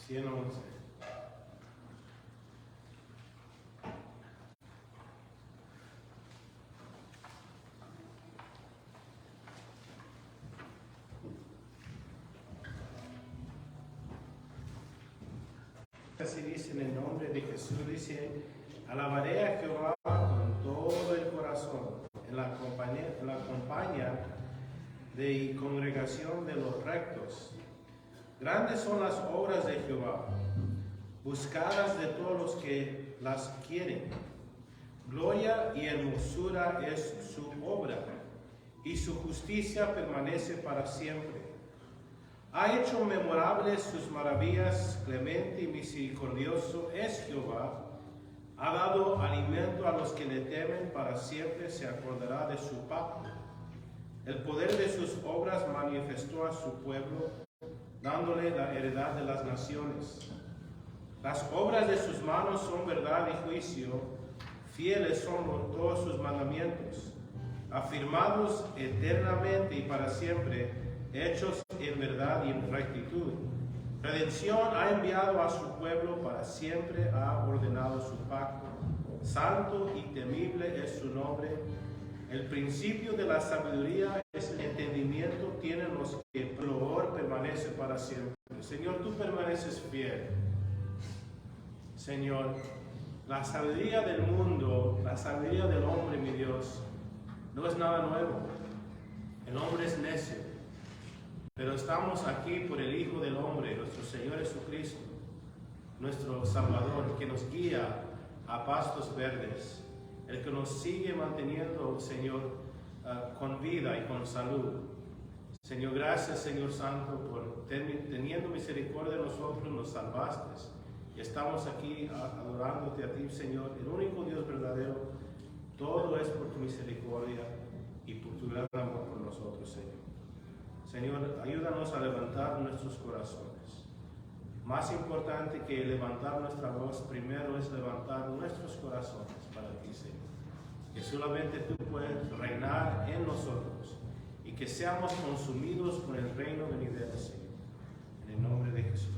111. Así dice en el nombre de Jesús, dice: alabaré a Jehová con todo el corazón, en la compañía de congregación de los rectos. Grandes son las obras de Jehová, buscadas de todos los que las quieren. Gloria y hermosura es su obra, y su justicia permanece para siempre. Ha hecho memorables sus maravillas, clemente y misericordioso es Jehová. Ha dado alimento a los que le temen, para siempre se acordará de su pacto. El poder de sus obras manifestó a su pueblo, dándole la heredad de las naciones. Las obras de sus manos son verdad y juicio, fieles son todos sus mandamientos, afirmados eternamente y para siempre, hechos en verdad y en rectitud. Redención ha enviado a su pueblo, para siempre ha ordenado su pacto. Santo y temible es su nombre. El principio de la sabiduría es el entendimiento, tienen los que el loor permanece para siempre. Señor, tú permaneces fiel. Señor, la sabiduría del mundo, la sabiduría del hombre, mi Dios, no es nada nuevo. El hombre es necio. Pero estamos aquí por el Hijo del Hombre, nuestro Señor Jesucristo, nuestro Salvador, que nos guía a pastos verdes, el que nos sigue manteniendo, Señor, con vida y con salud. Señor, gracias, Señor Santo, por teniendo misericordia de nosotros, nos salvaste. Y estamos aquí adorándote a ti, Señor, el único Dios verdadero. Todo es por tu misericordia y por tu gran amor por nosotros, Señor. Señor, ayúdanos a levantar nuestros corazones. Más importante que levantar nuestra voz, primero es levantar nuestros corazones para ti, Señor. Que solamente tú puedes reinar en nosotros y que seamos consumidos con el reino venidero, Señor. En el nombre de Jesús.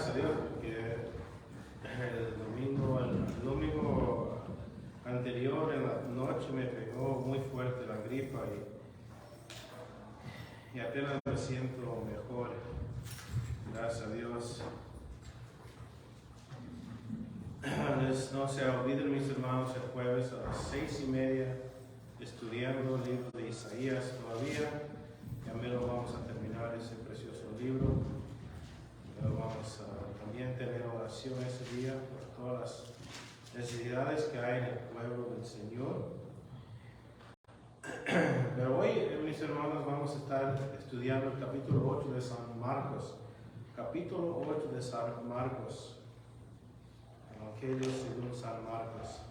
gracias a Dios, porque el domingo anterior en la noche me pegó muy fuerte la gripa y apenas me siento mejor. Gracias a Dios. No se olviden, mis hermanos, el jueves a las 6:30 estudiando el libro de Isaías todavía. Ya me lo vamos a terminar ese precioso libro. Pero vamos a también tener oración ese día por todas las necesidades que hay en el pueblo del Señor. Pero hoy, mis hermanos, vamos a estar estudiando el capítulo 8 de San Marcos. Capítulo 8 de San Marcos. Evangelio según San Marcos.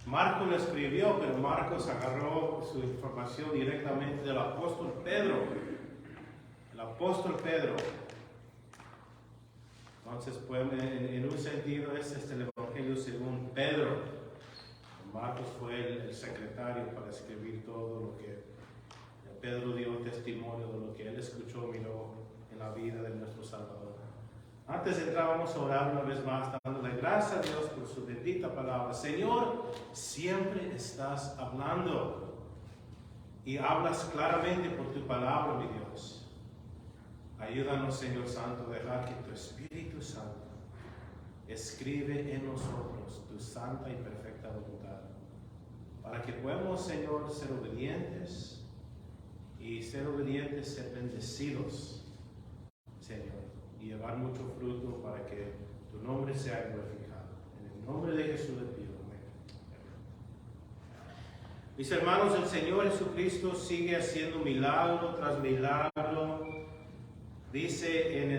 Marcos lo escribió, pero Marcos agarró su información directamente del apóstol Pedro. El apóstol Pedro. Entonces, pues, en un sentido, es el Evangelio según Pedro. Marcos fue el secretario para escribir todo lo que Pedro dio testimonio de lo que él escuchó, miró en la vida de nuestro Salvador. Antes de entrar, vamos a orar una vez más, dándole gracias a Dios por su bendita palabra. Señor, siempre estás hablando y hablas claramente por tu palabra, mi Dios. Ayúdanos, Señor Santo, a dejar que tu Espíritu Santo escribe en nosotros tu santa y perfecta voluntad, para que podamos, Señor, ser obedientes y ser bendecidos, Señor, y llevar mucho fruto para que tu nombre sea glorificado. En el nombre de Jesús le pido. Amén. Mis hermanos, el Señor Jesucristo sigue haciendo milagro tras milagro. Dice en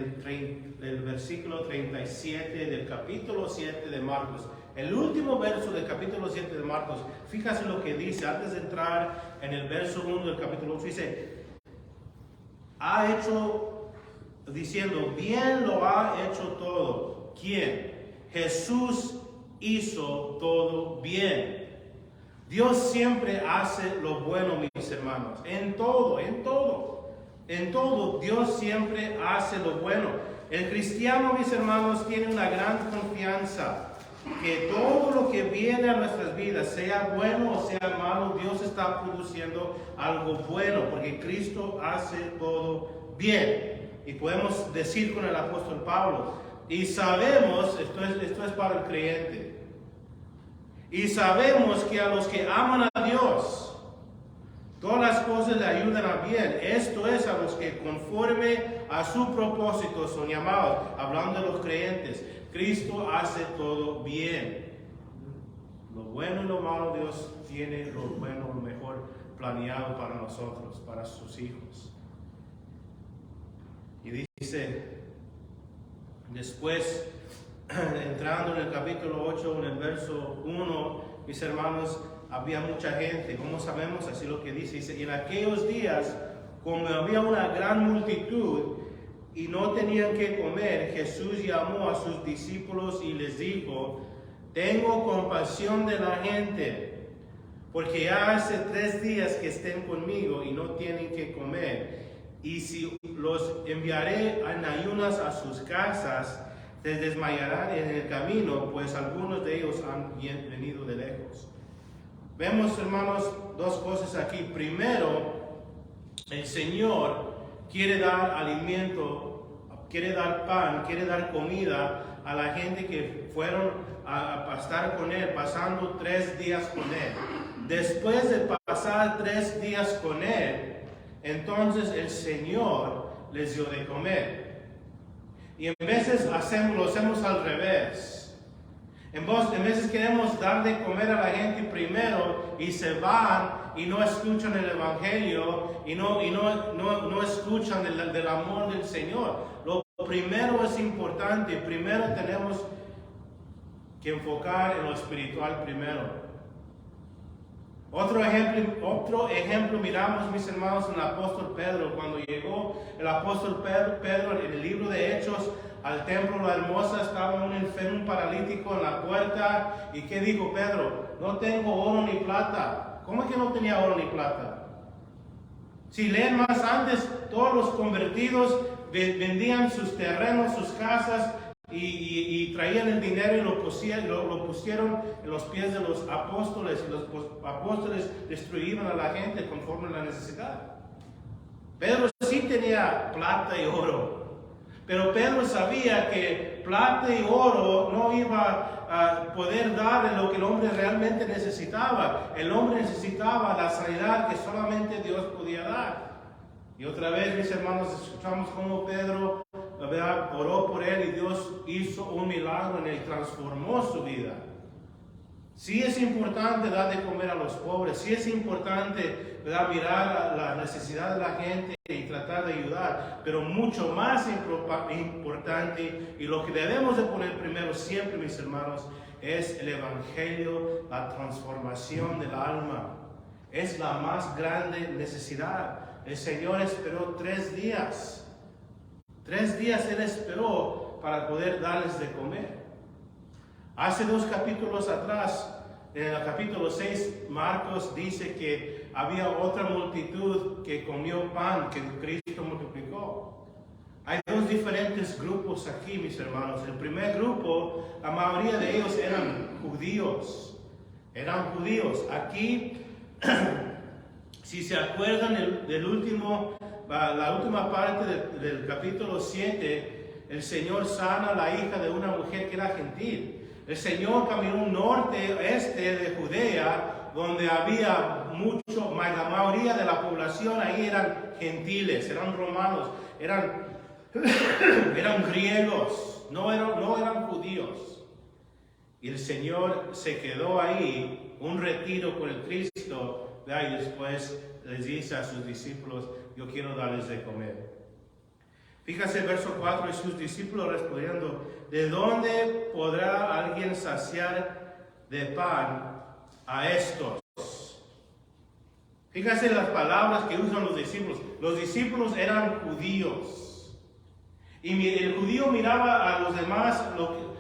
el versículo 37 del capítulo 7 de Marcos, el último verso del capítulo 7 de Marcos, fíjate lo que dice, antes de entrar en el verso 1 del capítulo 8, dice, diciendo, bien lo ha hecho todo. ¿Quién? Jesús hizo todo bien. Dios siempre hace lo bueno, mis hermanos, en todo. En todo, Dios siempre hace lo bueno. El cristiano, mis hermanos, tiene una gran confianza que todo lo que viene a nuestras vidas, sea bueno o sea malo, Dios está produciendo algo bueno, porque Cristo hace todo bien. Y podemos decir con el apóstol Pablo, y sabemos, esto es para el creyente, y sabemos que a los que aman a Dios, todas las cosas le ayudan a bien. Esto es a los que conforme a su propósito son llamados. Hablando de los creyentes, Cristo hace todo bien. Lo bueno y lo malo, Dios tiene lo bueno, lo mejor planeado para nosotros, para sus hijos. Y dice, después, entrando en el capítulo 8, en el verso 1, mis hermanos, había mucha gente, como sabemos, así lo que dice, y en aquellos días, como había una gran multitud y no tenían que comer, Jesús llamó a sus discípulos y les dijo, tengo compasión de la gente, porque ya hace 3 días que estén conmigo y no tienen que comer, y si los enviaré en ayunas a sus casas, se desmayarán en el camino, pues algunos de ellos han venido de lejos. Vemos, hermanos, 2 cosas aquí. Primero, el Señor quiere dar alimento, quiere dar pan, quiere dar comida a la gente que fueron a estar con Él, pasando 3 días con Él. Después de pasar 3 días con Él, entonces el Señor les dio de comer. Y en veces lo hacemos al revés. En veces queremos dar de comer a la gente primero y se van y no escuchan el Evangelio y no escuchan del amor del Señor. Lo primero es importante. Primero tenemos que enfocar en lo espiritual primero. Otro ejemplo miramos, mis hermanos, en el apóstol Pedro. Cuando llegó el apóstol Pedro en el libro de Hechos al templo La Hermosa, estaba un enfermo, un paralítico en la puerta. ¿Y qué dijo Pedro? No tengo oro ni plata. ¿Cómo es que no tenía oro ni plata? Si leen más antes, todos los convertidos vendían sus terrenos, sus casas y traían el dinero y lo pusieron en los pies de los apóstoles, y los apóstoles destruían a la gente conforme a la necesidad. Pedro sí tenía plata y oro, pero Pedro sabía que plata y oro no iba a poder darle lo que el hombre realmente necesitaba. El hombre necesitaba la sanidad que solamente Dios podía dar. Y otra vez, mis hermanos, escuchamos cómo Pedro, ¿verdad?, oró por él y Dios hizo un milagro en él y transformó su vida. Sí es importante dar de comer a los pobres, sí es importante, ¿verdad?, mirar la necesidad de la gente y tratar de ayudar, pero mucho más importante, y lo que debemos de poner primero siempre, mis hermanos, es el Evangelio, la transformación del alma. Es la más grande necesidad. El Señor esperó 3 días. 3 días Él esperó para poder darles de comer. Hace 2 capítulos atrás, en el capítulo 6, Marcos dice que había otra multitud que comió pan que Cristo multiplicó. Hay 2 diferentes grupos aquí, mis hermanos. El primer grupo, la mayoría de ellos eran judíos. Eran judíos. Aquí, si se acuerdan la última parte del capítulo 7, el Señor sana a la hija de una mujer que era gentil. El Señor caminó norte-este de Judea, donde había la mayoría de la población ahí eran gentiles, eran romanos, eran griegos, no eran judíos. Y el Señor se quedó ahí, un retiro con el Cristo, y después les dice a sus discípulos: yo quiero darles de comer. Fíjase el verso 4, y sus discípulos respondiendo: ¿de dónde podrá alguien saciar de pan a estos? Fíjase las palabras que usan los discípulos. Los discípulos eran judíos. Y el judío miraba a los demás,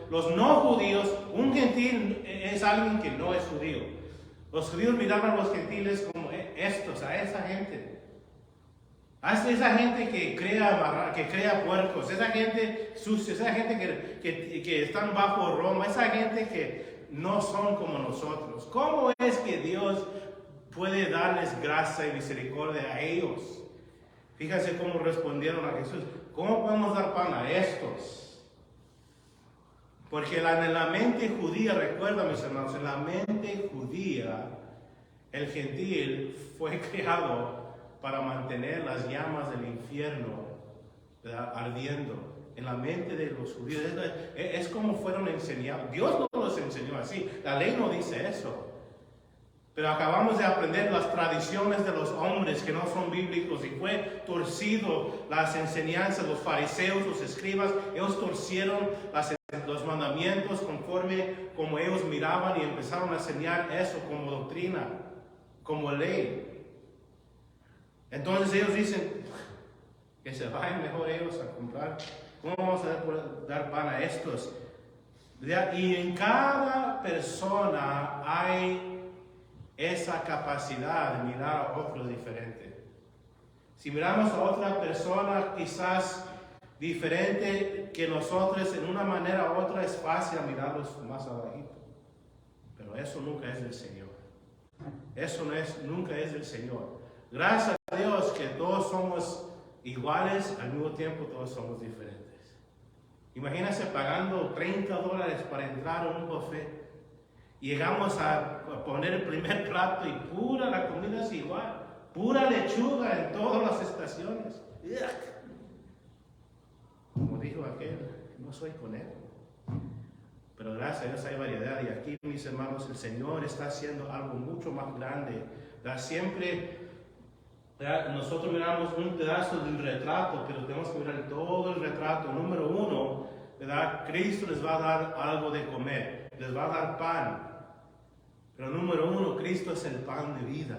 los no judíos. Un gentil es alguien que no es judío. Los judíos miraban a los gentiles como estos, a esa gente. A esa gente que crea puercos, esa gente sucia, esa gente que están bajo Roma, esa gente que no son como nosotros. ¿Cómo es que Dios puede darles gracia y misericordia a ellos? Fíjense cómo respondieron a Jesús. ¿Cómo podemos dar pan a estos? Porque en la mente judía, recuerda, mis hermanos, en la mente judía, el gentil fue creado para mantener las llamas del infierno, ¿verdad?, ardiendo. En la mente de los judíos es como fueron enseñados. Dios no los enseñó así, la ley no dice eso. Pero acabamos de aprender las tradiciones de los hombres que no son bíblicos, y fue torcido las enseñanzas. Los fariseos, los escribas, ellos torcieron los mandamientos conforme como ellos miraban, y empezaron a enseñar eso como doctrina, como ley. Entonces ellos dicen que se vayan mejor ellos a comprar. ¿Cómo vamos a poder dar pan a estos? Y en cada persona hay esa capacidad de mirar a otros diferente. Si miramos a otra persona quizás diferente que nosotros, en una manera u otra es fácil mirarlos más abajito. Pero eso nunca es del Señor. Eso nunca es del Señor. Gracias a Dios que todos somos iguales, al mismo tiempo todos somos diferentes. Imagínense pagando $30 para entrar a un buffet. Llegamos a poner el primer plato y la comida es igual. Pura lechuga en todas las estaciones. Como dijo aquel, no soy con él. Pero gracias a Dios hay variedad. Y aquí, mis hermanos, el Señor está haciendo algo mucho más grande. Siempre nosotros miramos un pedazo del retrato, pero tenemos que mirar todo el retrato. Número 1, ¿verdad? Cristo les va a dar algo de comer, les va a dar pan. Pero número 1, Cristo es el pan de vida.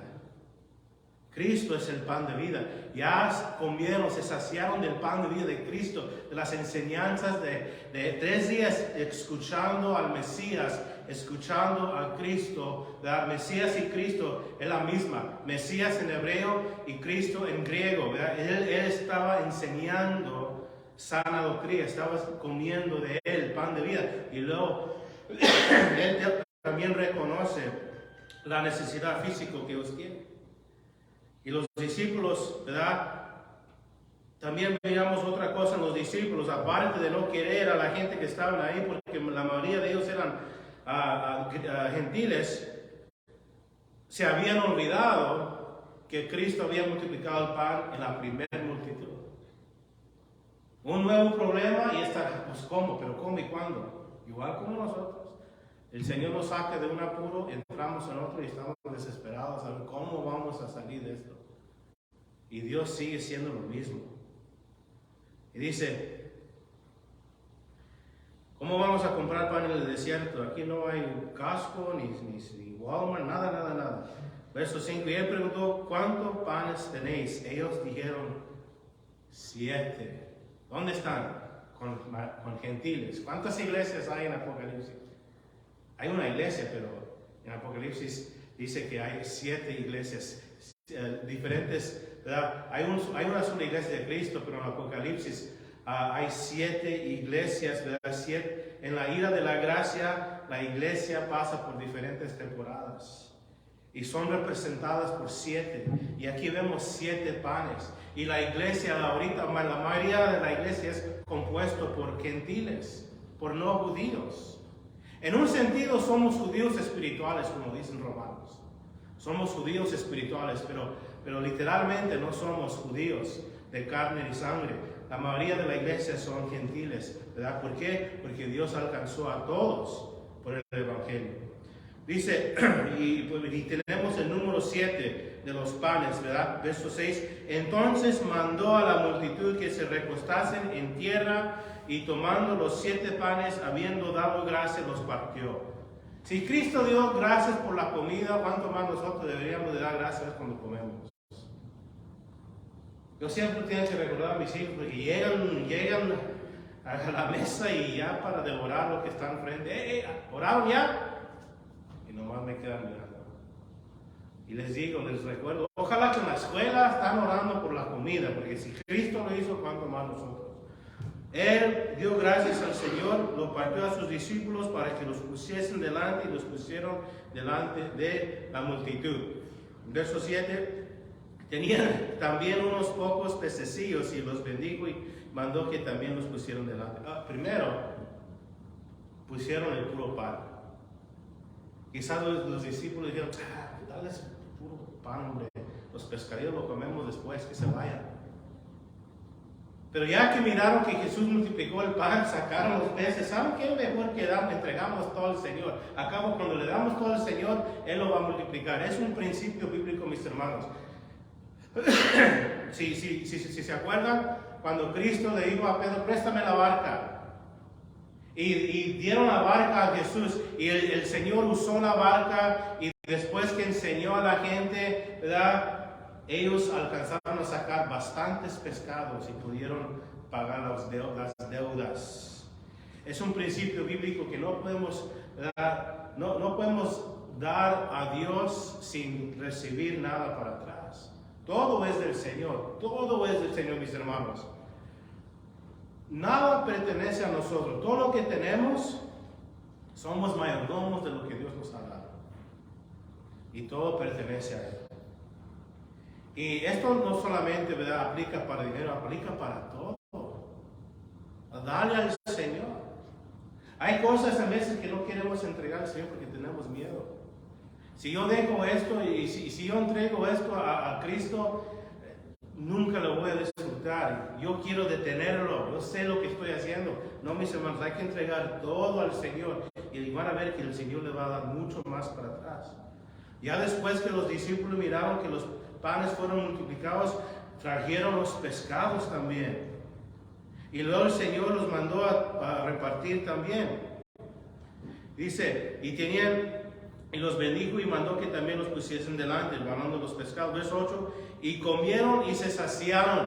Cristo es el pan de vida. Ya comieron, se saciaron del pan de vida de Cristo, de las enseñanzas de 3 días escuchando al Mesías, escuchando a Cristo, ¿verdad? Mesías y Cristo es la misma. Mesías en hebreo y Cristo en griego, ¿verdad? Él estaba enseñando sana doctrina, estaba comiendo de él, pan de vida. Y luego, él también reconoce la necesidad física que ellos tienen. Y los discípulos, ¿verdad? También miramos otra cosa en los discípulos, aparte de no querer a la gente que estaban ahí, porque la mayoría de ellos eran gentiles, se habían olvidado que Cristo había multiplicado el pan en la primera multitud. Un nuevo problema y está, pues ¿cómo? ¿Pero cómo y cuándo? Igual como nosotros. El Señor nos saca de un apuro, entramos en otro y estamos desesperados a ver cómo vamos a salir de esto. Y Dios sigue siendo lo mismo. Y dice, ¿cómo vamos a comprar pan en el desierto? Aquí no hay Costco, ni Walmart, nada. Verso 5, y él preguntó, ¿cuántos panes tenéis? Ellos dijeron, 7. ¿Dónde están? Con gentiles. ¿Cuántas iglesias hay en Apocalipsis? Hay una iglesia, pero en Apocalipsis dice que hay 7 iglesias diferentes, ¿verdad? Hay una sola iglesia de Cristo, pero en Apocalipsis hay 7 iglesias, ¿verdad? En la ira de la gracia, la iglesia pasa por diferentes temporadas y son representadas por 7. Y aquí vemos 7 panes. Y la iglesia, la mayoría de la iglesia es compuesto por gentiles, por no judíos. En un sentido somos judíos espirituales, como dicen Romanos. Somos judíos espirituales, pero literalmente no somos judíos de carne y sangre. La mayoría de la iglesia son gentiles, ¿verdad? ¿Por qué? Porque Dios alcanzó a todos por el Evangelio. Dice, y tenemos el número 7 de los panes, ¿verdad? Verso 6. Entonces mandó a la multitud que se recostasen en tierra y tomando los 7 panes, habiendo dado gracias, los partió. Si Cristo dio gracias por la comida, ¿cuánto más nosotros deberíamos de dar gracias cuando comemos? Yo siempre tengo que recordar a mis hijos porque llegan a la mesa y ya para devorar lo que está enfrente. ¿Oraron ya? Y nomás me quedan mirando. Y les recuerdo, ojalá que en la escuela están orando por la comida, porque si Cristo lo hizo, ¿cuánto más nosotros? Él dio gracias al Señor, lo partió a sus discípulos para que los pusiesen delante y los pusieron delante de la multitud. Verso 7, tenían también unos pocos pececillos y los bendijo y mandó que también los pusieron delante. Primero, pusieron el puro pan. Quizás los discípulos dijeron, dale ese puro pan, hombre. Los pescadillos lo comemos después, que se vayan. Pero ya que miraron que Jesús multiplicó el pan, sacaron los peces, ¿saben qué? Mejor que entregamos todo al Señor. Acabo, cuando le damos todo al Señor, Él lo va a multiplicar. Es un principio bíblico, mis hermanos. Si se acuerdan, cuando Cristo le dijo a Pedro, préstame la barca. Y dieron la barca a Jesús y el Señor usó la barca y después que enseñó a la gente, ¿verdad? Ellos alcanzaron a sacar bastantes pescados y pudieron pagar las deudas. Es un principio bíblico que no podemos dar a Dios sin recibir nada para atrás. Todo es del Señor, mis hermanos. Nada pertenece a nosotros. Todo lo que tenemos, somos mayordomos de lo que Dios nos ha dado. Y todo pertenece a Él. Y esto no solamente, ¿verdad?, aplica para dinero, aplica para todo. Dale al Señor. Hay cosas a veces que no queremos entregar al Señor porque tenemos miedo. Si yo dejo esto y si yo entrego esto a Cristo, nunca lo voy a disfrutar. Yo quiero detenerlo. Yo sé lo que estoy haciendo. No, mis hermanos, hay que entregar todo al Señor. Y van a ver que el Señor le va a dar mucho más para atrás. Ya después que los discípulos miraron que los panes fueron multiplicados, trajeron los pescados también. Y luego el Señor los mandó a repartir también. Dice, y los bendijo y mandó que también los pusiesen delante, ganando los pescados. Verso 8, y comieron y se saciaron.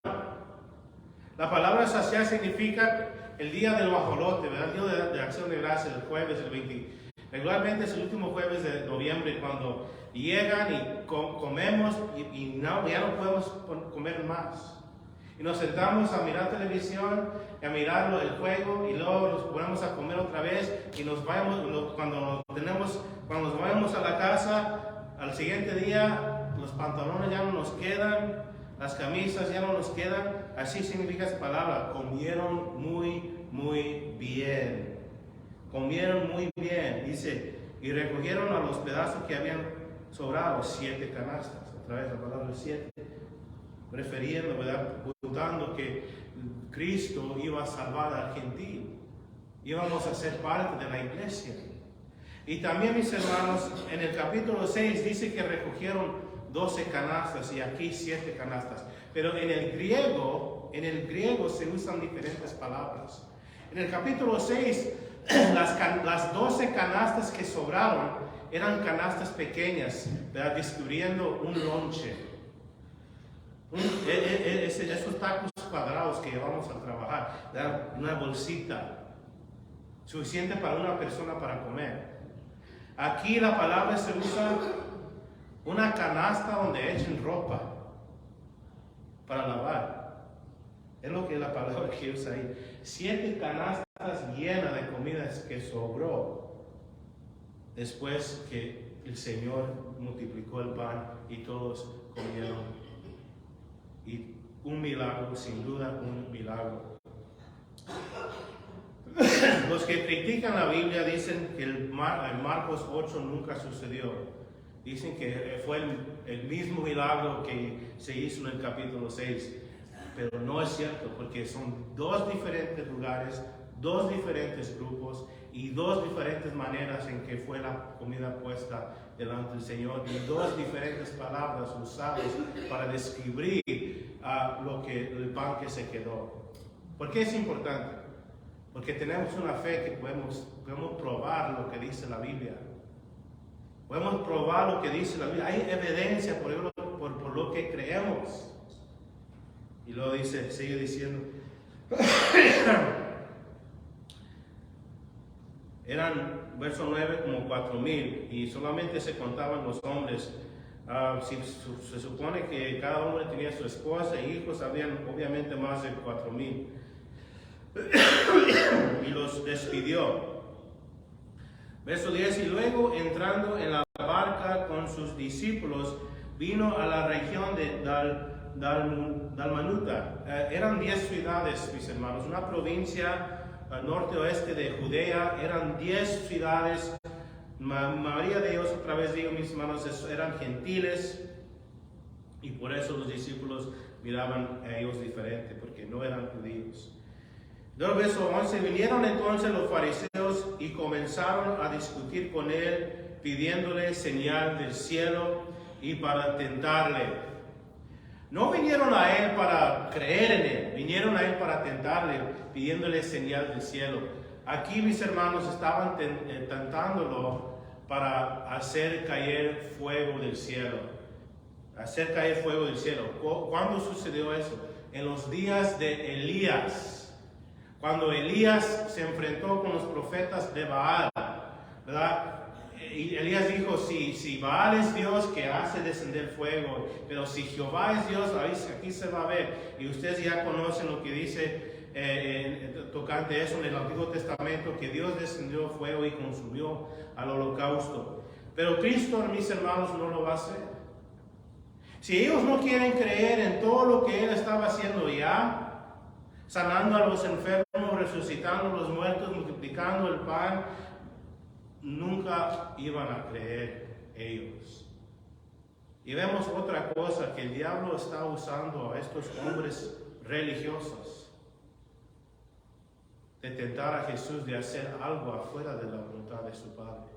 La palabra saciar significa el día del guajolote, ¿verdad? El día de acción de gracias, el jueves, el Regularmente es el último jueves de noviembre cuando llegan y comemos y ya no podemos comer más. Y nos sentamos a mirar televisión, a mirar el juego y luego nos ponemos a comer otra vez y nos vamos, cuando nos vamos a la casa, al siguiente día los pantalones ya no nos quedan, las camisas ya no nos quedan. Así significa esa palabra, comieron muy bien. Comieron muy bien, dice, y recogieron a los pedazos que habían sobrado, 7 canastas. Otra vez la palabra 7, refiriendo, ¿verdad? Apuntando que Cristo iba a salvar al gentil. Íbamos a ser parte de la iglesia. Y también, mis hermanos, en el capítulo 6 dice que recogieron 12 canastas y aquí 7 canastas. Pero en el griego se usan diferentes palabras. En el capítulo 6, las 12 canastas que sobraron eran canastas pequeñas, ¿verdad? Descubriendo un lonche. Esos tacos cuadrados que llevamos a trabajar, ¿verdad? Una bolsita suficiente para una persona para comer. Aquí la palabra se usa una canasta donde echen ropa para lavar. Es lo que es la palabra que usa ahí. 7 canastas llenas de comidas que sobró después que el Señor multiplicó el pan y todos comieron. Y un milagro, sin duda un milagro. Los que critican la Biblia dicen que en Marcos 8 nunca sucedió. Dicen que fue el mismo milagro que se hizo en el capítulo 6. Pero no es cierto, porque son 2 diferentes lugares, 2 diferentes grupos y 2 diferentes maneras en que fue la comida puesta delante del Señor y 2 diferentes palabras usadas para describir el pan que se quedó. ¿Por qué es importante? Porque tenemos una fe que podemos probar lo que dice la Biblia. Podemos probar lo que dice la Biblia. Hay evidencia por lo que creemos. Y luego sigue diciendo, eran, verso 9, como 4,000 y solamente se contaban los hombres. Se supone que cada hombre tenía su esposa e hijos, habían obviamente más de 4,000. Y los despidió. Verso 10, y luego entrando en la barca con sus discípulos, vino a la región de Dalmanuta. Eran 10 ciudades, mis hermanos, una provincia norte-oeste de Judea. Eran 10 ciudades. Mayoría de ellos, otra vez digo, mis hermanos, eran gentiles. Y por eso los discípulos miraban a ellos diferente, porque no eran judíos. Verso 11, vinieron entonces los fariseos y comenzaron a discutir con él, pidiéndole señal del cielo y para tentarle. No vinieron a él para creer en él, vinieron a él para tentarle, pidiéndole señal del cielo. Aquí, mis hermanos, estaban tentándolo para hacer caer fuego del cielo. Hacer caer fuego del cielo. ¿Cuándo sucedió eso? En los días de Elías. Cuando Elías se enfrentó con los profetas de Baal, ¿verdad? Y Elías dijo, si Baal es Dios, que hace descender fuego, pero si Jehová es Dios, aquí se va a ver. Y ustedes ya conocen lo que dice tocante eso en el Antiguo Testamento, que Dios descendió fuego y consumió al holocausto. Pero Cristo, mis hermanos, no lo va a hacer. Si ellos no quieren creer en todo lo que Él estaba haciendo ya, sanando a los enfermos, resucitando a los muertos, multiplicando el pan, nunca iban a creer ellos. Y vemos otra cosa, que el diablo está usando a estos hombres religiosos de tentar a Jesús de hacer algo afuera de la voluntad de su Padre.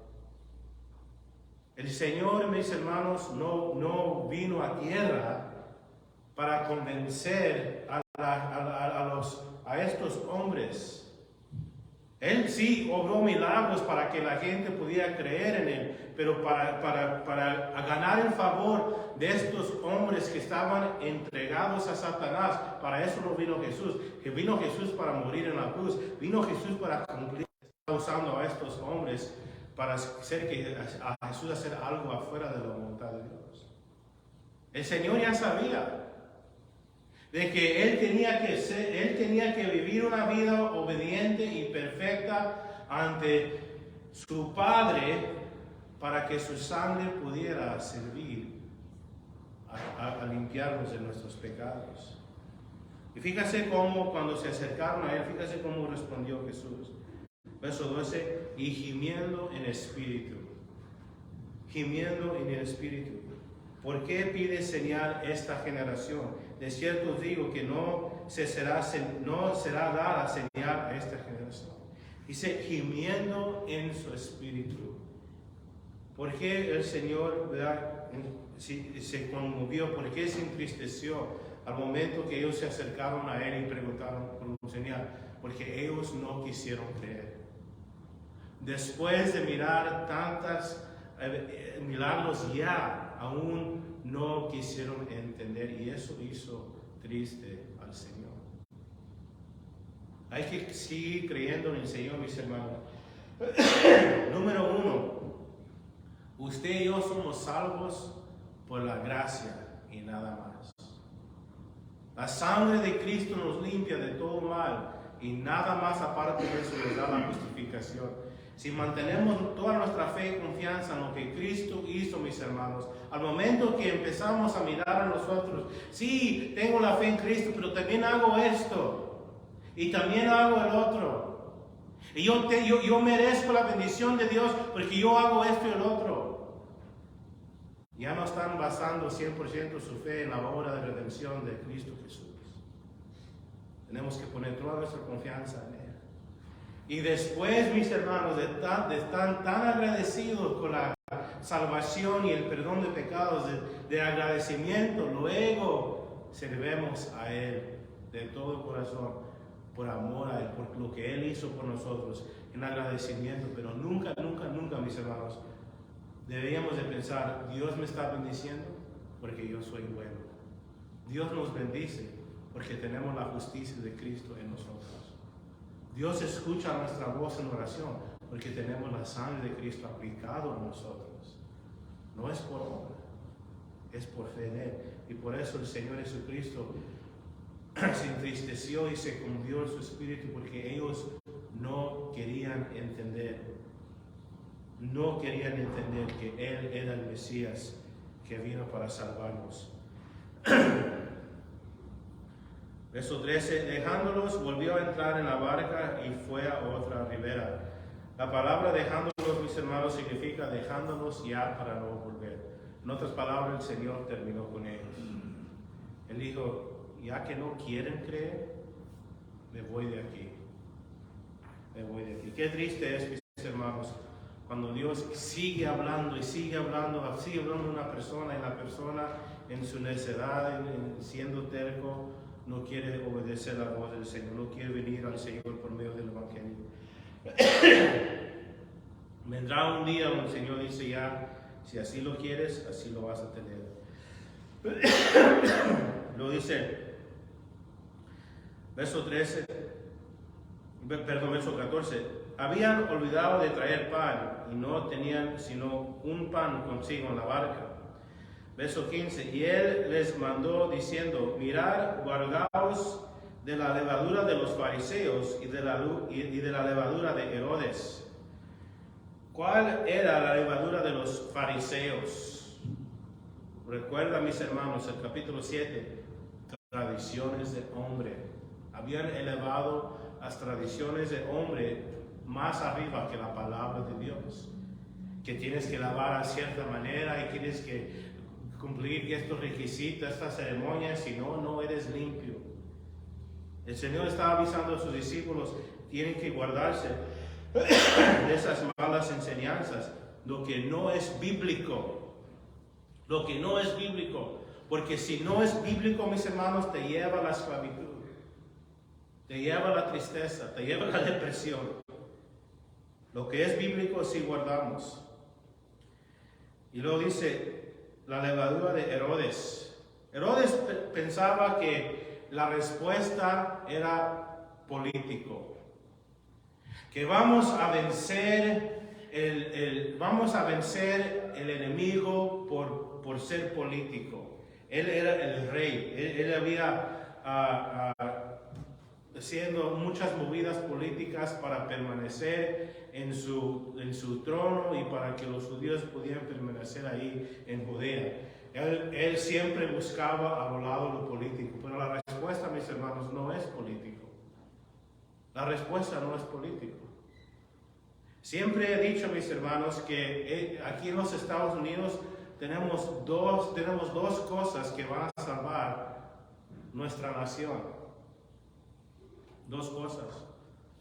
El Señor, mis hermanos, no vino a tierra para convencer a estos hombres. Él sí obró milagros para que la gente pudiera creer en Él, pero para ganar el favor de estos hombres que estaban entregados a Satanás, para eso no vino Jesús. Que vino Jesús para morir en la cruz, vino Jesús para cumplir. Está usando a estos hombres para hacer a Jesús hacer algo afuera de la voluntad de Dios. El Señor ya sabía de que Él tenía que vivir una vida obediente y perfecta ante su Padre para que su sangre pudiera servir a limpiarnos de nuestros pecados. Y fíjese cómo cuando se acercaron a Él, fíjese cómo respondió Jesús. Verso 12, y gimiendo en espíritu. Gimiendo en el espíritu. ¿Por qué pide señal esta generación? De cierto os digo que no será dada señal a esta generación. Dice, gimiendo en su espíritu. ¿Por qué el Señor, verdad, se conmovió? ¿Por qué se entristeció al momento que ellos se acercaron a Él y preguntaron por una señal? Porque ellos no quisieron creer. Después de mirar tantas milagros ya, aún no quisieron entender, y eso hizo triste al Señor. Hay que seguir creyendo en el Señor, mis hermanos. Número 1, usted y yo somos salvos por la gracia y nada más. La sangre de Cristo nos limpia de todo mal y nada más aparte de eso nos da la justificación. Si mantenemos toda nuestra fe y confianza en lo que Cristo hizo, mis hermanos, al momento que empezamos a mirar a nosotros, sí, tengo la fe en Cristo, pero también hago esto y también hago el otro. Y yo merezco la bendición de Dios porque yo hago esto y el otro. Ya no están basando 100% su fe en la obra de redención de Cristo Jesús. Tenemos que poner toda nuestra confianza en Él. Y después, mis hermanos, de estar tan agradecidos con la salvación y el perdón de pecados, de agradecimiento, luego servemos a Él de todo corazón, por amor a Él, por lo que Él hizo por nosotros, en agradecimiento. Pero nunca, mis hermanos, deberíamos de pensar, Dios me está bendiciendo porque yo soy bueno. Dios nos bendice porque tenemos la justicia de Cristo en nosotros. Dios escucha nuestra voz en oración porque tenemos la sangre de Cristo aplicado en nosotros. No es por obra, es por fe en Él. Y por eso el Señor Jesucristo se entristeció y se conmovió en su espíritu porque ellos no querían entender. No querían entender que Él era el Mesías que vino para salvarnos. Verso 13, dejándolos, volvió a entrar en la barca y fue a otra ribera. La palabra dejándolos, mis hermanos, significa dejándolos ya para no volver. En otras palabras, el Señor terminó con ellos. Él dijo, ya que no quieren creer, me voy de aquí. Me voy de aquí. Qué triste es, mis hermanos, cuando Dios sigue hablando y sigue hablando a una persona y la persona en su necedad, siendo terco, no quiere obedecer la voz del Señor, no quiere venir al Señor por medio del Evangelio. Vendrá un día donde el Señor dice ya, si así lo quieres, así lo vas a tener. Lo dice, verso 14. Habían olvidado de traer pan y no tenían sino un pan consigo en la barca. Verso 15, y Él les mandó diciendo, mirad, guardaos de la levadura de los fariseos y de la levadura de Herodes. ¿Cuál era la levadura de los fariseos? Recuerda, mis hermanos, el capítulo 7, tradiciones de hombre. Habían elevado las tradiciones de hombre más arriba que la palabra de Dios. Que tienes que lavar a cierta manera y tienes que cumplir estos requisitos, estas ceremonias, si no, no eres limpio. El Señor estaba avisando a sus discípulos, tienen que guardarse de esas malas enseñanzas, lo que no es bíblico. Lo que no es bíblico. Porque si no es bíblico, mis hermanos, te lleva a la esclavitud, te lleva a la tristeza, te lleva a la depresión. Lo que es bíblico sí guardamos. Y luego dice, la levadura de Herodes. Herodes pensaba que la respuesta era político. Que vamos a vencer vamos a vencer el enemigo por ser político. Él era el rey, él había haciendo muchas movidas políticas para permanecer en su trono y para que los judíos pudieran permanecer ahí en Judea. Él siempre buscaba a lo lado lo político, pero la respuesta, mis hermanos, no es político. La respuesta no es político. Siempre he dicho, mis hermanos, que aquí en los Estados Unidos tenemos dos cosas que van a salvar nuestra nación. Dos cosas.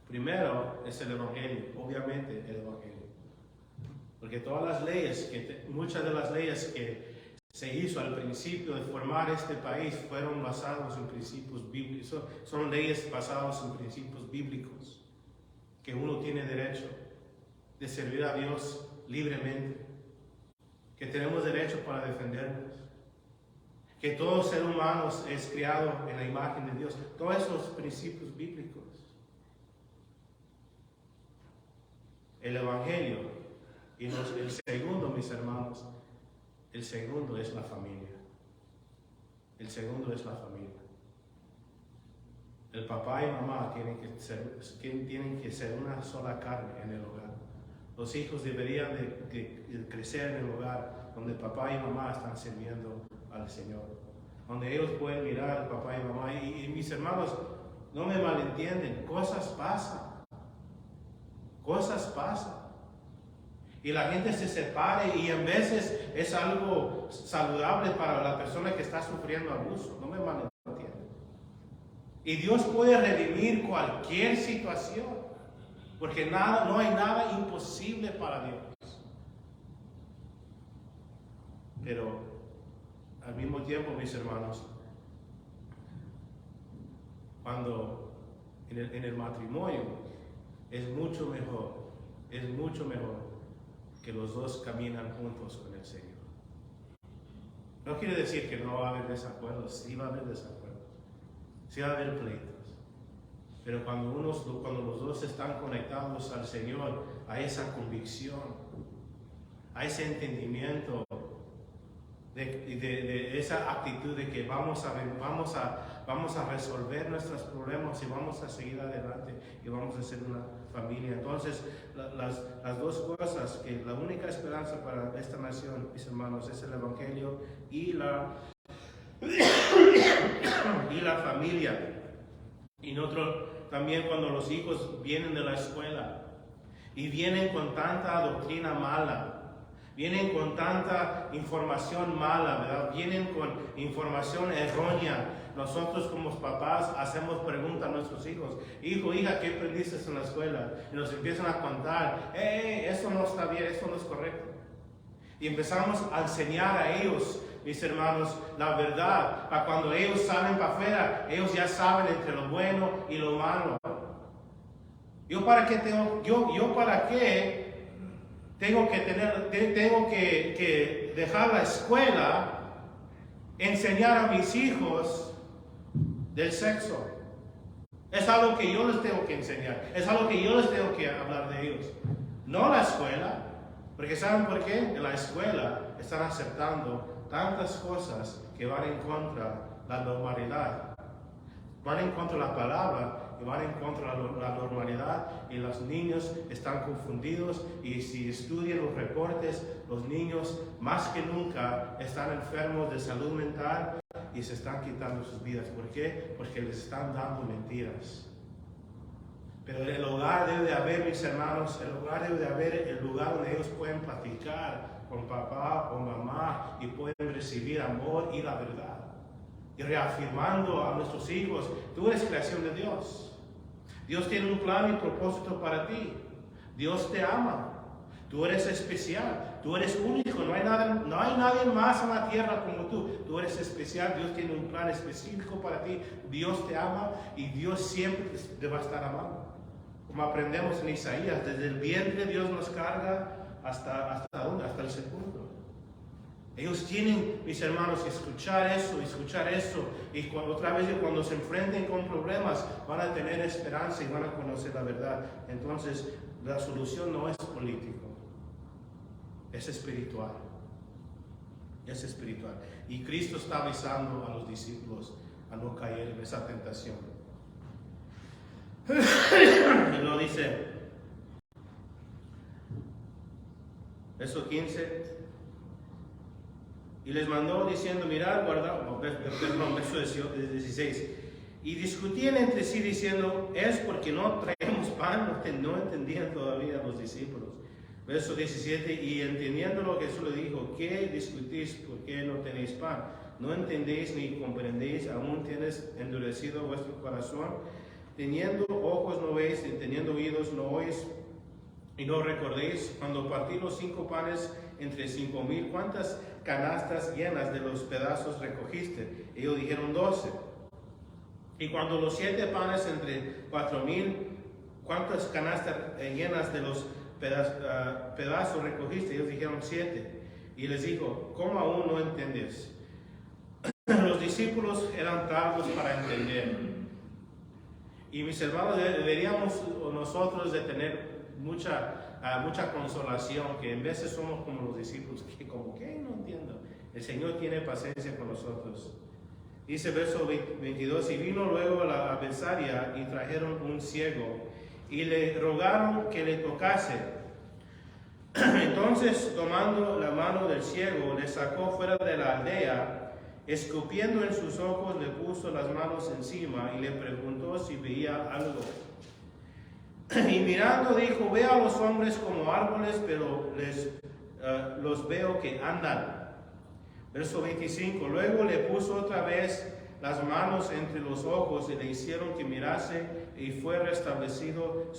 Primero es el Evangelio, obviamente el Evangelio. Porque todas las leyes, muchas de las leyes que se hizo al principio de formar este país fueron basados en principios bíblicos. Son leyes basadas en principios bíblicos, que uno tiene derecho de servir a Dios libremente, que tenemos derecho para defendernos, que todo ser humano es creado en la imagen de Dios. Todos esos principios bíblicos. El Evangelio. Y el segundo, mis hermanos, el segundo es la familia. El segundo es la familia. El papá y mamá tienen que ser una sola carne en el hogar. Los hijos deberían de crecer en el hogar donde papá y mamá están sirviendo al Señor. Donde ellos pueden mirar al papá y mamá. Y mis hermanos, no me malentienden, cosas pasan. Cosas pasan. Y la gente se separa y en veces es algo saludable para la persona que está sufriendo abuso. No me malentienden. Y Dios puede redimir cualquier situación. Porque no hay nada imposible para Dios. Pero al mismo tiempo, mis hermanos, cuando en el matrimonio es mucho mejor que los dos caminan juntos con el Señor. No quiere decir que no va a haber desacuerdos, sí va a haber desacuerdos, sí va a haber pleitos. Pero cuando los dos están conectados al Señor, a esa convicción, a ese entendimiento, de esa actitud de que vamos a resolver nuestros problemas y vamos a seguir adelante y vamos a ser una familia. Entonces, las dos cosas, que la única esperanza para esta nación, mis hermanos, es el Evangelio y la familia. Y también cuando los hijos vienen de la escuela y vienen con tanta doctrina mala, vienen con tanta información mala, ¿verdad? Vienen con información errónea. Nosotros como papás hacemos preguntas a nuestros hijos. Hijo, hija, ¿qué aprendiste en la escuela? Y nos empiezan a contar, eso no está bien, eso no es correcto. Y empezamos a enseñar a ellos, mis hermanos, la verdad. Para cuando ellos salen para afuera, ellos ya saben entre lo bueno y lo malo. Yo para qué tengo que dejar la escuela, enseñar a mis hijos del sexo. Es algo que yo les tengo que enseñar. Es algo que yo les tengo que hablar de ellos. No la escuela. Porque ¿saben por qué? En la escuela están aceptando tantas cosas que van en contra de la normalidad. Van en contra de la palabra y van en contra de la normalidad, y los niños están confundidos, y si estudian los reportes, los niños más que nunca están enfermos de salud mental y se están quitando sus vidas. ¿Por qué? Porque les están dando mentiras. Pero en el hogar debe de haber, mis hermanos, el hogar debe de haber el lugar donde ellos pueden platicar con papá o mamá y pueden recibir amor y la verdad. Y reafirmando a nuestros hijos, tú eres creación de Dios. Dios tiene un plan y propósito para ti. Dios te ama. Tú eres especial. Tú eres único. No hay nadie más en la tierra como tú. Tú eres especial. Dios tiene un plan específico para ti. Dios te ama y Dios siempre te va a estar amando. Como aprendemos en Isaías, desde el vientre Dios nos carga hasta el sepulcro. Ellos tienen, mis hermanos, que escuchar eso, y otra vez cuando se enfrenten con problemas van a tener esperanza y van a conocer la verdad. Entonces, la solución no es político. es espiritual. Es espiritual. Y Cristo está avisando a los discípulos a no caer en esa tentación. Y lo dice, verso 15. Y les mandó diciendo, mirad, guardad, verso 16. Y discutían entre sí diciendo, es porque no traemos pan. No entendían todavía los discípulos. Verso 17, y entendiéndolo Jesús le dijo, ¿qué discutís? ¿Por qué no tenéis pan? ¿No entendéis ni comprendéis? ¿Aún tienes endurecido vuestro corazón? Teniendo ojos no veis, y teniendo oídos no oís, y no recordéis. Cuando partí los 5 panes entre 5,000, ¿cuántas canastas llenas de los pedazos recogiste? Ellos dijeron 12. Y cuando los 7 panes entre 4,000, ¿cuántas canastas llenas de los pedazos recogiste? Ellos dijeron 7. Y les dijo, ¿cómo aún no entiendes? Los discípulos eran tardos para entender. Y mis hermanos, deberíamos nosotros de tener mucha consolación, que en veces somos como los discípulos, que como que no entiendo. El Señor tiene paciencia con nosotros. Dice verso 22, y vino luego la adversaria y trajeron un ciego y le rogaron que le tocase. Entonces, tomando la mano del ciego, le sacó fuera de la aldea, escupiendo en sus ojos, le puso las manos encima y le preguntó si veía algo. Y mirando dijo, veo a los hombres como árboles, pero los veo que andan. Verso 25, luego le puso otra vez las manos entre los ojos y le hicieron que mirase, y fue restablecido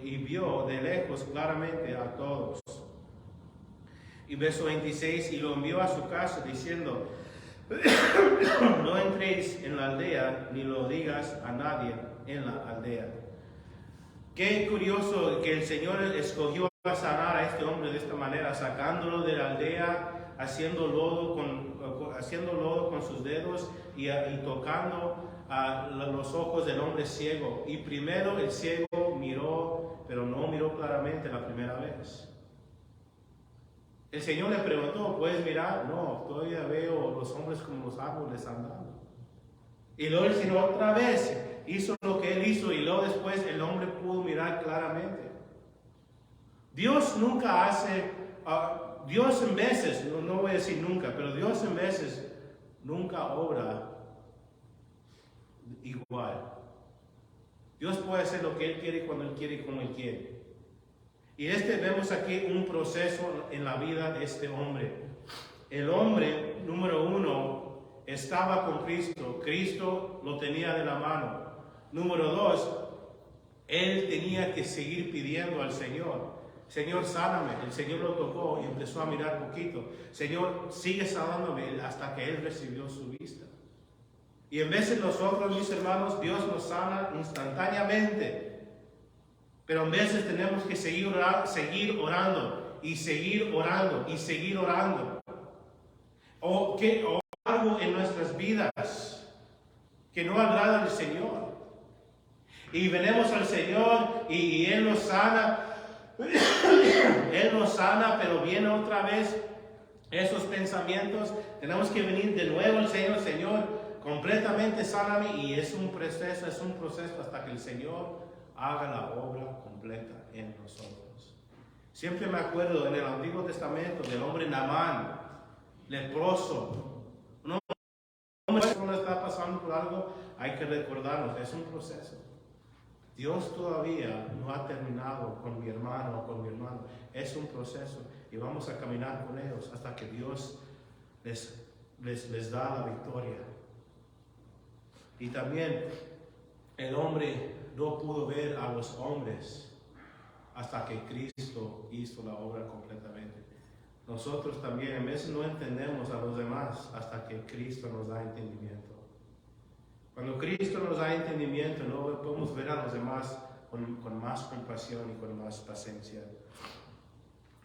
y vio de lejos claramente a todos. Y verso 26, y lo envió a su casa diciendo, no entréis en la aldea, ni lo digas a nadie en la aldea. Qué curioso que el Señor escogió a sanar a este hombre de esta manera, sacándolo de la aldea, haciendo lodo con sus dedos y tocando los ojos del hombre ciego. Y primero el ciego miró, pero no miró claramente la primera vez. El Señor le preguntó, ¿puedes mirar? No, todavía veo los hombres como los árboles andando. Y luego el Señor otra vez hizo lo que Él hizo, y luego después el hombre pudo mirar claramente. Dios nunca hace, Dios en veces, no voy a decir nunca, pero Dios en veces nunca obra igual. Dios puede hacer lo que Él quiere, cuando Él quiere y como Él quiere. Y vemos aquí un proceso en la vida de este hombre. El hombre, número 1, estaba con Cristo. Cristo lo tenía de la mano. Número 2, él tenía que seguir pidiendo al Señor. Señor, sáname. El Señor lo tocó y empezó a mirar poquito. Señor, sigue sanándome, hasta que él recibió su vista. Y en veces nosotros, mis hermanos, Dios nos sana instantáneamente. Pero en veces tenemos que seguir orando y seguir orando y seguir orando. O algo en nuestras vidas que no agrada al Señor. Y venimos al Señor y Él nos sana. Él nos sana, pero viene otra vez esos pensamientos. Tenemos que venir de nuevo al Señor. Señor, completamente sáname. Y es un proceso hasta que el Señor haga la obra completa en nosotros. Siempre me acuerdo en el Antiguo Testamento del hombre Naamán, leproso. Un hombre que cuando está pasando por algo, hay que recordarnos, es un proceso. Dios todavía no ha terminado con mi hermano o con mi hermano. Es un proceso y vamos a caminar con ellos hasta que Dios les da la victoria. Y también el hombre no pudo ver a los hombres hasta que Cristo hizo la obra completamente. Nosotros también a veces no entendemos a los demás hasta que Cristo nos da entendimiento. Cuando Cristo nos da entendimiento, no podemos ver a los demás con más compasión y con más paciencia.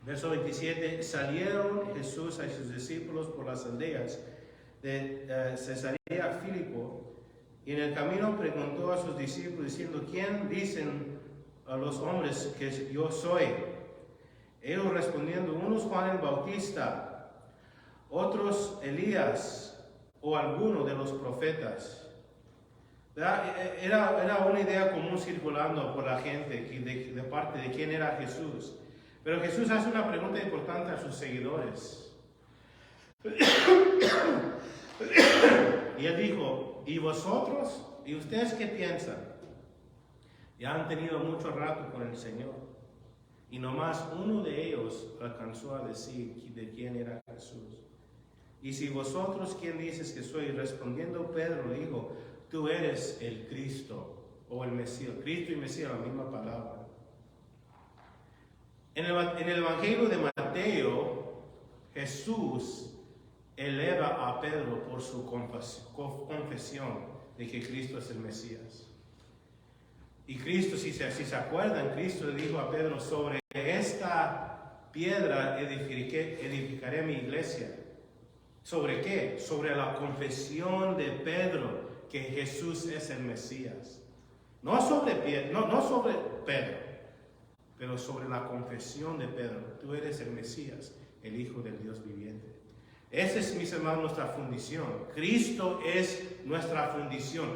Verso 27, salieron Jesús y sus discípulos por las aldeas de Cesarea Filipo, y en el camino preguntó a sus discípulos diciendo, ¿quién dicen a los hombres que yo soy? Ellos respondiendo, unos Juan el Bautista, otros Elías o alguno de los profetas. Era una idea común circulando por la gente de parte de quién era Jesús. Pero Jesús hace una pregunta importante a sus seguidores. Y él dijo, ¿y vosotros? ¿Y ustedes qué piensan? Ya han tenido mucho rato con el Señor. Y nomás uno de ellos alcanzó a decir de quién era Jesús. Y si vosotros, ¿quién dices que soy? Respondiendo Pedro dijo, tú eres el Cristo o el Mesías. Cristo y Mesías, la misma palabra. En el Evangelio de Mateo, Jesús eleva a Pedro por su confesión de que Cristo es el Mesías. Y Cristo, si se acuerdan, Cristo le dijo a Pedro, sobre esta piedra edificaré mi iglesia. ¿Sobre qué? Sobre la confesión de Pedro que Jesús es el Mesías. No sobre Pedro, pero sobre la confesión de Pedro. Tú eres el Mesías, el Hijo del Dios viviente. Esa es, mis hermanos, nuestra fundición. Cristo es nuestra fundición.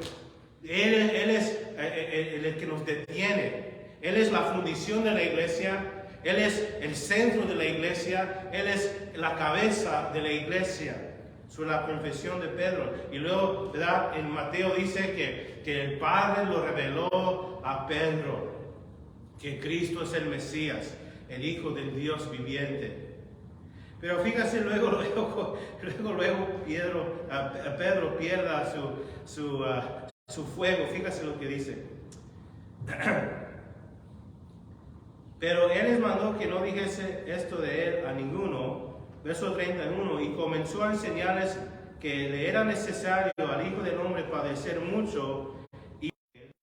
Él es el que nos detiene. Él es la fundición de la iglesia. Él es el centro de la iglesia. Él es la cabeza de la iglesia. Sobre la confesión de Pedro. Y luego, ¿verdad? En Mateo dice que el Padre lo reveló a Pedro. Que Cristo es el Mesías, el Hijo del Dios viviente. Pero fíjate, luego Pedro pierda su fuego. Fíjate lo que dice. Pero él les mandó que no dijese esto de él a ninguno. Verso 31. Y comenzó a enseñarles que le era necesario al Hijo del Hombre padecer mucho. Y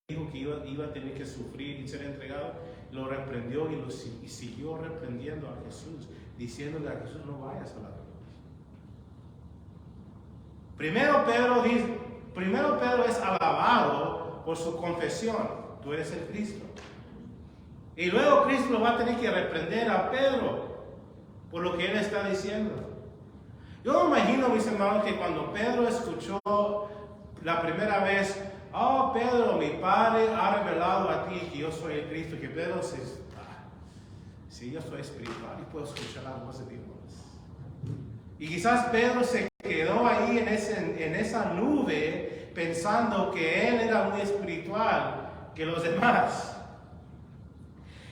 dijo que iba a tener que sufrir y ser entregado. Lo reprendió y siguió reprendiendo a Jesús, diciéndole a Jesús, no vayas a la cruz. Primero Pedro es alabado por su confesión, tú eres el Cristo. Y luego Cristo lo va a tener que reprender a Pedro por lo que él está diciendo. Yo me imagino, mis hermanos, que cuando Pedro escuchó la primera vez, oh Pedro, mi Padre ha revelado a ti que yo soy el Cristo, que Pedro se... Sí, yo soy espiritual y puedo escuchar la voz de Dios. Y quizás Pedro se quedó ahí en esa nube pensando que él era muy espiritual que los demás.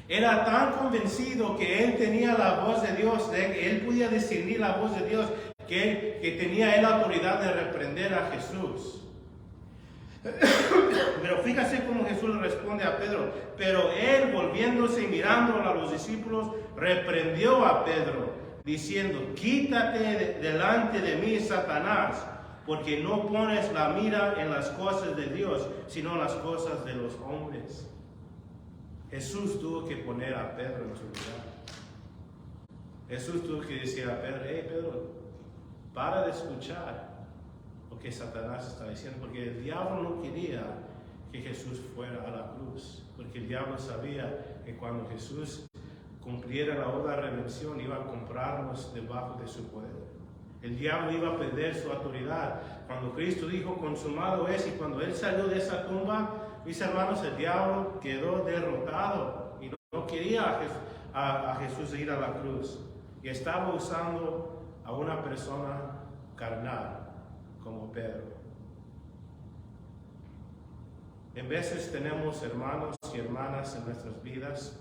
Era tan convencido que él tenía la voz de Dios, de que él podía discernir la voz de Dios, que tenía él la autoridad de reprender a Jesús. Pero fíjate cómo Jesús le responde a Pedro. Pero él, volviéndose y mirando a los discípulos, reprendió a Pedro, diciendo, quítate delante de mí, Satanás, porque no pones la mira en las cosas de Dios, sino en las cosas de los hombres. Jesús tuvo que poner a Pedro en su lugar. Jesús tuvo que decir a Pedro, hey Pedro, para de escuchar lo que Satanás está diciendo, porque el diablo no quería que Jesús fuera a la cruz, porque el diablo sabía que cuando Jesús cumpliera la obra de redención iba a comprarnos debajo de su poder. El diablo iba a perder su autoridad. Cuando Cristo dijo consumado es, y cuando él salió de esa tumba, mis hermanos, el diablo quedó derrotado y no quería a Jesús ir a la cruz, y estaba usando a una persona carnal como Pedro. En veces tenemos hermanos y hermanas en nuestras vidas,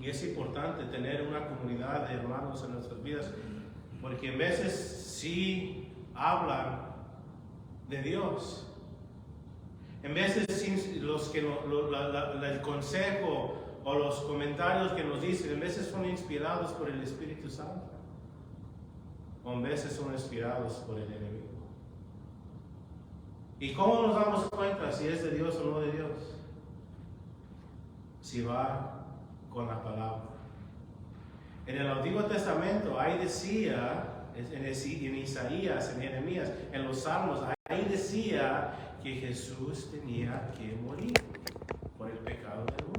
y es importante tener una comunidad de hermanos en nuestras vidas, porque en veces sí hablan de Dios. En veces el consejo o los comentarios que nos dicen, en veces son inspirados por el Espíritu Santo, o en veces son inspirados por el enemigo. ¿Y cómo nos damos cuenta si es de Dios o no de Dios? Si va con la palabra. En el Antiguo Testamento, ahí decía, en Isaías, en Jeremías, en los Salmos, ahí decía que Jesús tenía que morir por el pecado del mundo.